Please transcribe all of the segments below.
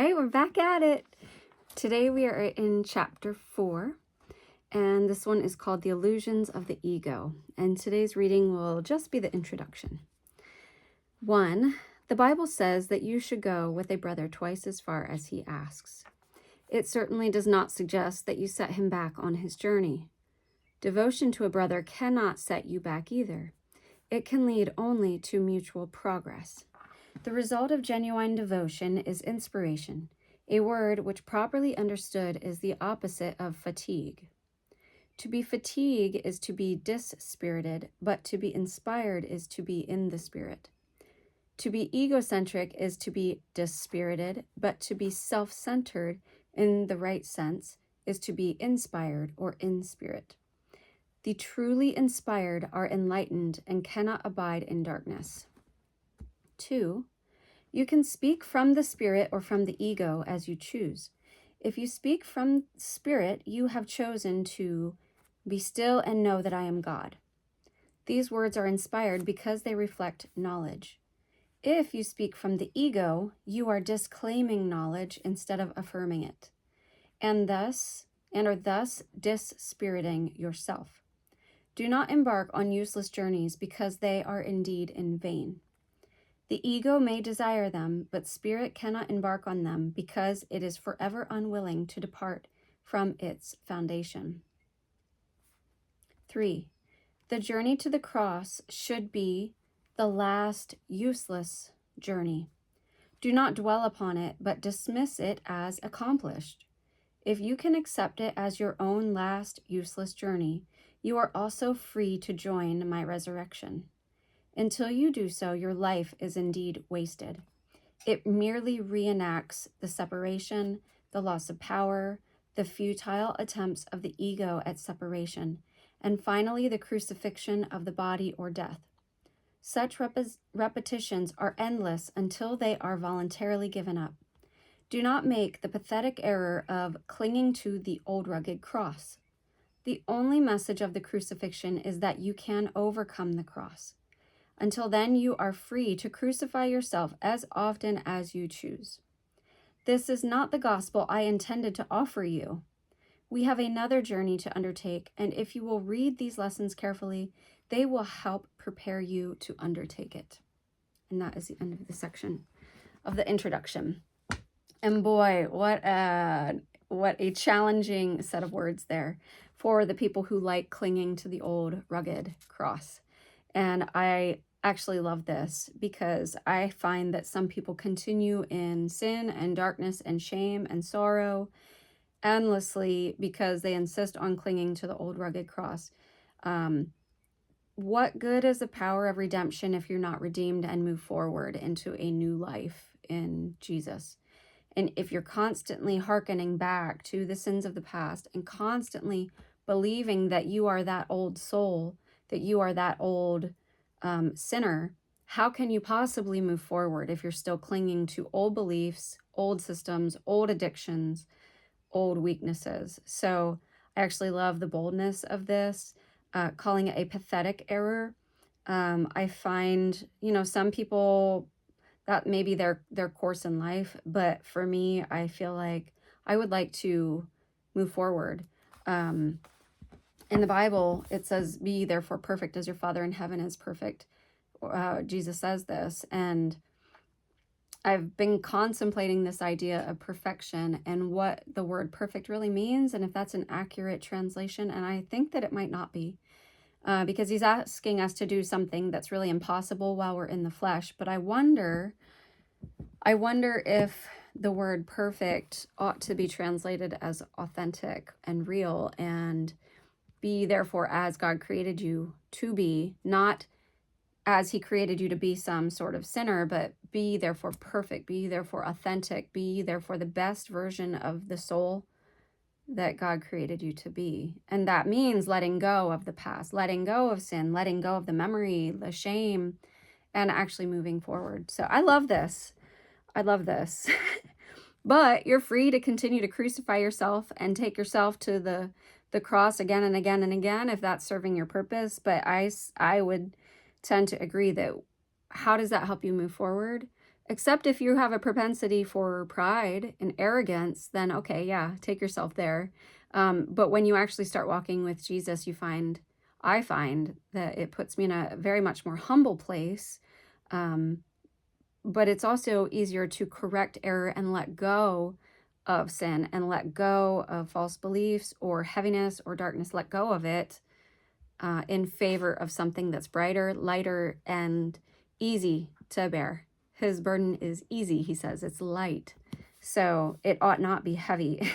Hey, we're back at it. Today we are in chapter 4, and this one is called The Illusions of the Ego. And today's reading will just be the introduction. 1. The Bible says that you should go with a brother twice as far as he asks. It certainly does not suggest that you set him back on his journey. Devotion to a brother cannot set you back either. It can lead only to mutual progress. The result of genuine devotion is inspiration, a word which properly understood is the opposite of fatigue. To be fatigued is to be dispirited, but to be inspired is to be in the spirit. To be egocentric is to be dispirited, but to be self-centered in the right sense is to be inspired or in spirit. The truly inspired are enlightened and cannot abide in darkness. 2. You can speak from the spirit or from the ego as you choose. If you speak from spirit, you have chosen to be still and know that I am God. These words are inspired because they reflect knowledge. If you speak from the ego, you are disclaiming knowledge instead of affirming it, and are thus dispiriting yourself. Do not embark on useless journeys because they are indeed in vain. The ego may desire them, but spirit cannot embark on them because it is forever unwilling to depart from its foundation. 3. The journey to the cross should be the last useless journey. Do not dwell upon it, but dismiss it as accomplished. If you can accept it as your own last useless journey, you are also free to join my resurrection. Until you do so, your life is indeed wasted. It merely reenacts the separation, the loss of power, the futile attempts of the ego at separation, and finally the crucifixion of the body or death. Such repetitions are endless until they are voluntarily given up. Do not make the pathetic error of clinging to the old rugged cross. The only message of the crucifixion is that you can overcome the cross. Until then, you are free to crucify yourself as often as you choose. This is not the gospel I intended to offer you. We have another journey to undertake, and if you will read these lessons carefully, they will help prepare you to undertake it. And that is the end of the section of the introduction. And boy, what a challenging set of words there for the people who like clinging to the old rugged cross. And I actually love this because I find that some people continue in sin and darkness and shame and sorrow endlessly because they insist on clinging to the old rugged cross. What good is the power of redemption if you're not redeemed and move forward into a new life in Jesus? And if you're constantly hearkening back to the sins of the past and constantly believing that you are that old soul, that you are that old sinner, how can you possibly move forward if you're still clinging to old beliefs, old systems, old addictions, old weaknesses? So I actually love the boldness of this, calling it a pathetic error. I find, some people, that may be their course in life, but for me, I feel like I would like to move forward. In the Bible, it says, be therefore perfect as your Father in heaven is perfect. Jesus says this, and I've been contemplating this idea of perfection and what the word perfect really means, and if that's an accurate translation, and I think that it might not be, because he's asking us to do something that's really impossible while we're in the flesh. But I wonder if the word perfect ought to be translated as authentic and real, and be therefore as God created you to be, not as he created you to be some sort of sinner, but be therefore perfect, be therefore authentic, be therefore the best version of the soul that God created you to be. And that means letting go of the past, letting go of sin, letting go of the memory, the shame, and actually moving forward. So I love this. I love this. But you're free to continue to crucify yourself and take yourself to the cross again and again and again if that's serving your purpose. But I would tend to agree that how does that help you move forward? Except if you have a propensity for pride and arrogance, then okay, yeah, take yourself there. But when you actually start walking with Jesus, I find that it puts me in a very much more humble place. But it's also easier to correct error and let go of sin and let go of false beliefs or heaviness or darkness, let go of it in favor of something that's brighter, lighter, and easy to bear. His burden is easy, he says. It's light. So it ought not be heavy.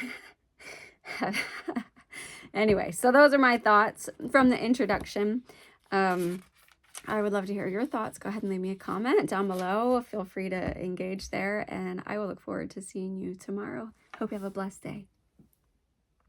Anyway, so those are my thoughts from the introduction. I would love to hear your thoughts. Go ahead and leave me a comment down below. Feel free to engage there, and I will look forward to seeing you tomorrow. Hope you have a blessed day.